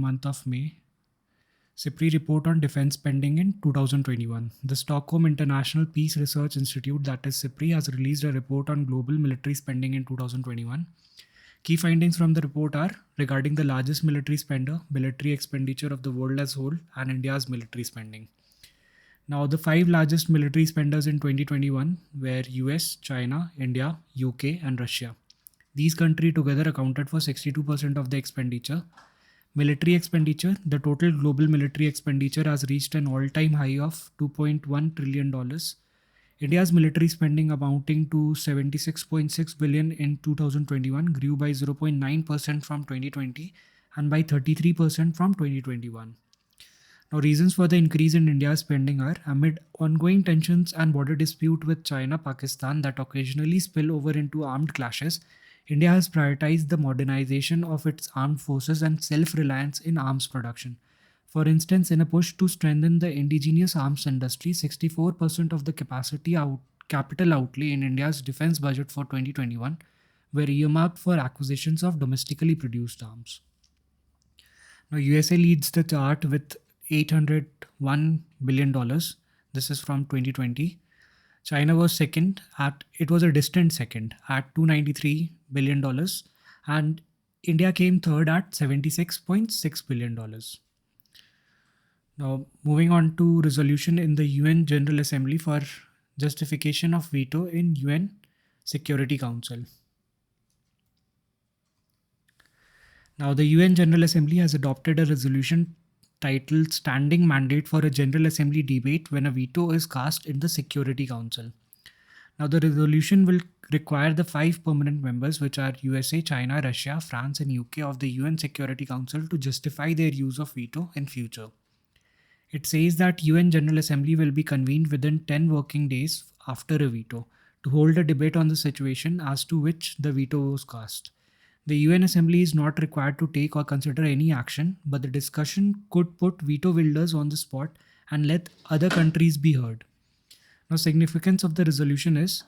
month of May. SIPRI report on defense spending in 2021. The Stockholm International Peace Research Institute, that is SIPRI, has released a report on global military spending in 2021. Key findings from the report are regarding the largest military spender, military expenditure of the world as whole, and India's military spending. Now, the five largest military spenders in 2021 were US, China, India, UK, and Russia. These countries together accounted for 62% of the expenditure. Military expenditure, the total global military expenditure has reached an all-time high of $2.1 trillion. India's military spending amounting to 76.6 billion in 2021 grew by 0.9% from 2020 and by 33% from 2021. Now, reasons for the increase in India's spending are amid ongoing tensions and border dispute with China, Pakistan that occasionally spill over into armed clashes. India has prioritized the modernization of its armed forces and self-reliance in arms production. For instance, in a push to strengthen the indigenous arms industry, 64% of the capital outlay in India's defense budget for 2021 were earmarked for acquisitions of domestically produced arms. Now, USA leads the chart with $801 billion. This is from 2020. China was second it was a distant second at $293 billion, and India came third at $76.6 billion. Now, moving on to resolution in the UN General Assembly for justification of veto in UN Security Council. Now, the UN General Assembly has adopted a resolution titled Standing Mandate for a General Assembly Debate when a veto is cast in the Security Council. Now, the resolution will require the five permanent members, which are USA, China, Russia, France, and UK of the UN Security Council, to justify their use of veto in future. It says that UN General Assembly will be convened within 10 working days after a veto to hold a debate on the situation as to which the veto was cast. The UN Assembly is not required to take or consider any action, but the discussion could put veto wielders on the spot and let other countries be heard. Now, significance of the resolution is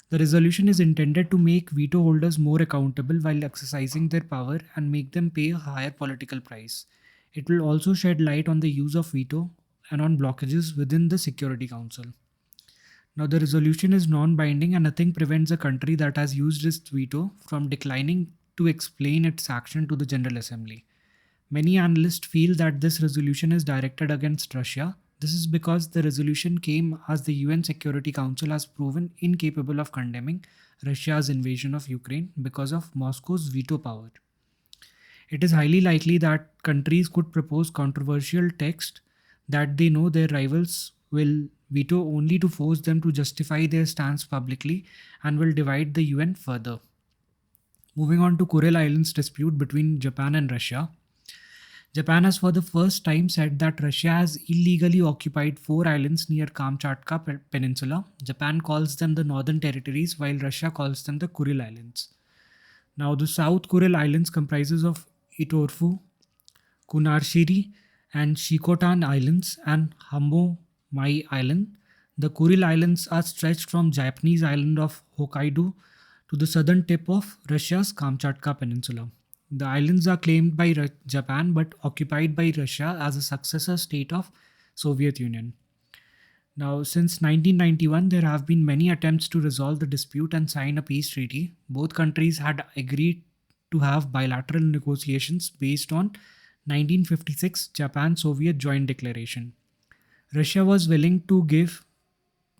the resolution is intended to make veto holders more accountable while exercising their power and make them pay a higher political price. It will also shed light on the use of veto and on blockages within the Security Council. Now, the resolution is non-binding and nothing prevents a country that has used its veto from declining to explain its action to the General Assembly. Many analysts feel that this resolution is directed against Russia. This is because the resolution came as the UN Security Council has proven incapable of condemning Russia's invasion of Ukraine because of Moscow's veto power. It is highly likely that countries could propose controversial text that they know their rivals will veto only to force them to justify their stance publicly and will divide the UN further. Moving on to Kuril Islands dispute between Japan and Russia. Japan has for the first time said that Russia has illegally occupied 4 islands near Kamchatka Peninsula. Japan calls them the Northern Territories while Russia calls them the Kuril Islands. Now, the South Kuril Islands comprises of Itorfu, Kunarshiri, and Shikotan Islands and Mai Island. The Kuril Islands are stretched from Japanese island of Hokkaido to the southern tip of Russia's Kamchatka Peninsula. The islands are claimed by Japan but occupied by Russia as a successor state of Soviet Union. Now, since 1991, there have been many attempts to resolve the dispute and sign a peace treaty. Both countries had agreed to have bilateral negotiations based on 1956 Japan-Soviet Joint Declaration. Russia was willing to give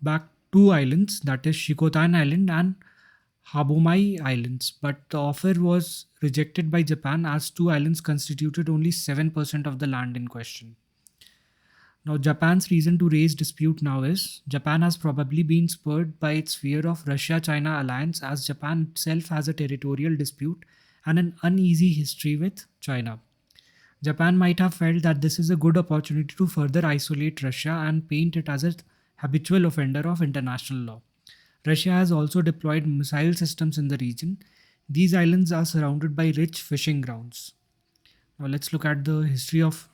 back 2 islands, that is Shikotan Island and Habomai Islands, but the offer was rejected by Japan as 2 islands constituted only 7% of the land in question. Now, Japan's reason to raise dispute now is Japan has probably been spurred by its fear of Russia-China alliance, as Japan itself has a territorial dispute and an uneasy history with China. Japan might have felt that this is a good opportunity to further isolate Russia and paint it as a habitual offender of international law. Russia has also deployed missile systems in the region. These islands are surrounded by rich fishing grounds. Now, let's look at the history of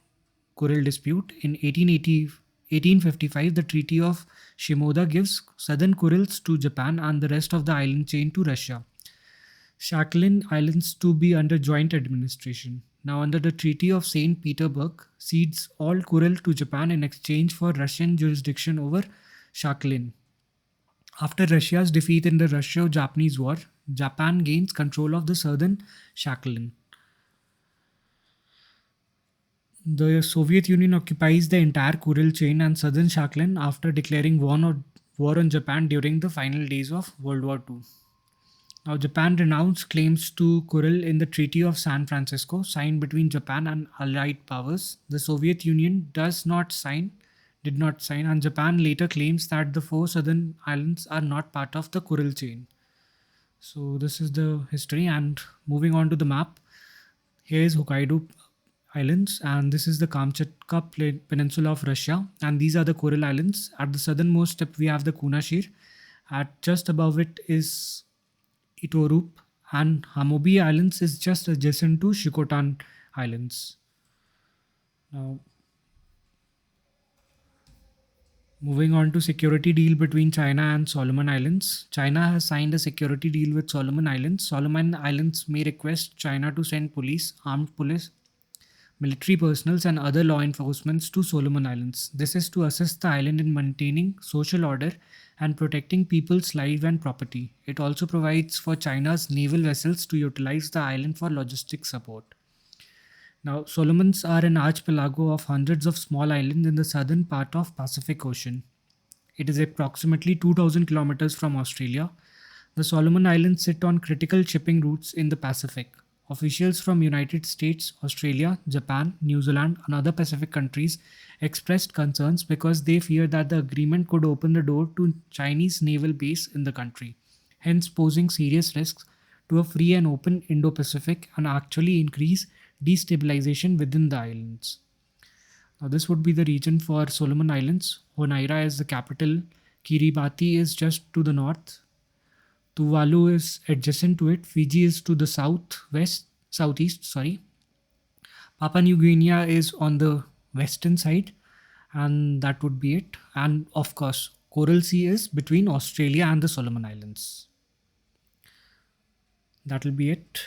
Kuril dispute. In 1855, the Treaty of Shimoda gives southern Kurils to Japan and the rest of the island chain to Russia. Sakhalin Islands to be under joint administration. Now, under the Treaty of St. Petersburg, cedes all Kuril to Japan in exchange for Russian jurisdiction over Sakhalin. After Russia's defeat in the Russo Japanese War, Japan gains control of the southern Sakhalin. The Soviet Union occupies the entire Kuril chain and southern Sakhalin after declaring war on Japan during the final days of World War II. Now, Japan renounced claims to Kuril in the Treaty of San Francisco, signed between Japan and Allied powers. The Soviet Union did not sign, and Japan later claims that the four southern islands are not part of the Kuril chain. So, this is the history, and moving on to the map, here is Hokkaido Islands, and this is the Kamchatka Peninsula of Russia, and these are the Kuril Islands. At the southernmost tip, we have the Kunashir. At just above it is Itorup, and Hamobi Islands is just adjacent to Shikotan Islands. Now, moving on to security deal between China and Solomon Islands. China has signed a security deal with Solomon Islands. Solomon Islands may request China to send police, armed police, military personnel, and other law enforcement to Solomon Islands. This is to assist the island in maintaining social order and protecting people's lives and property. It also provides for China's naval vessels to utilize the island for logistic support. Now, Solomons are an archipelago of hundreds of small islands in the southern part of Pacific Ocean. It is approximately 2000 kilometers from Australia. The Solomon Islands sit on critical shipping routes in the Pacific. Officials from United States, Australia, Japan, New Zealand, and other Pacific countries expressed concerns because they fear that the agreement could open the door to Chinese naval base in the country, hence posing serious risks to a free and open Indo-Pacific and actually increase destabilization within the islands. Now, this would be the region for Solomon Islands. Honaira is the capital. Kiribati is just to the north. Tuvalu is adjacent to it. Fiji is to the southeast. Sorry. Papua New Guinea is on the western side, and that would be it. And of course, Coral Sea is between Australia and the Solomon Islands. That will be it.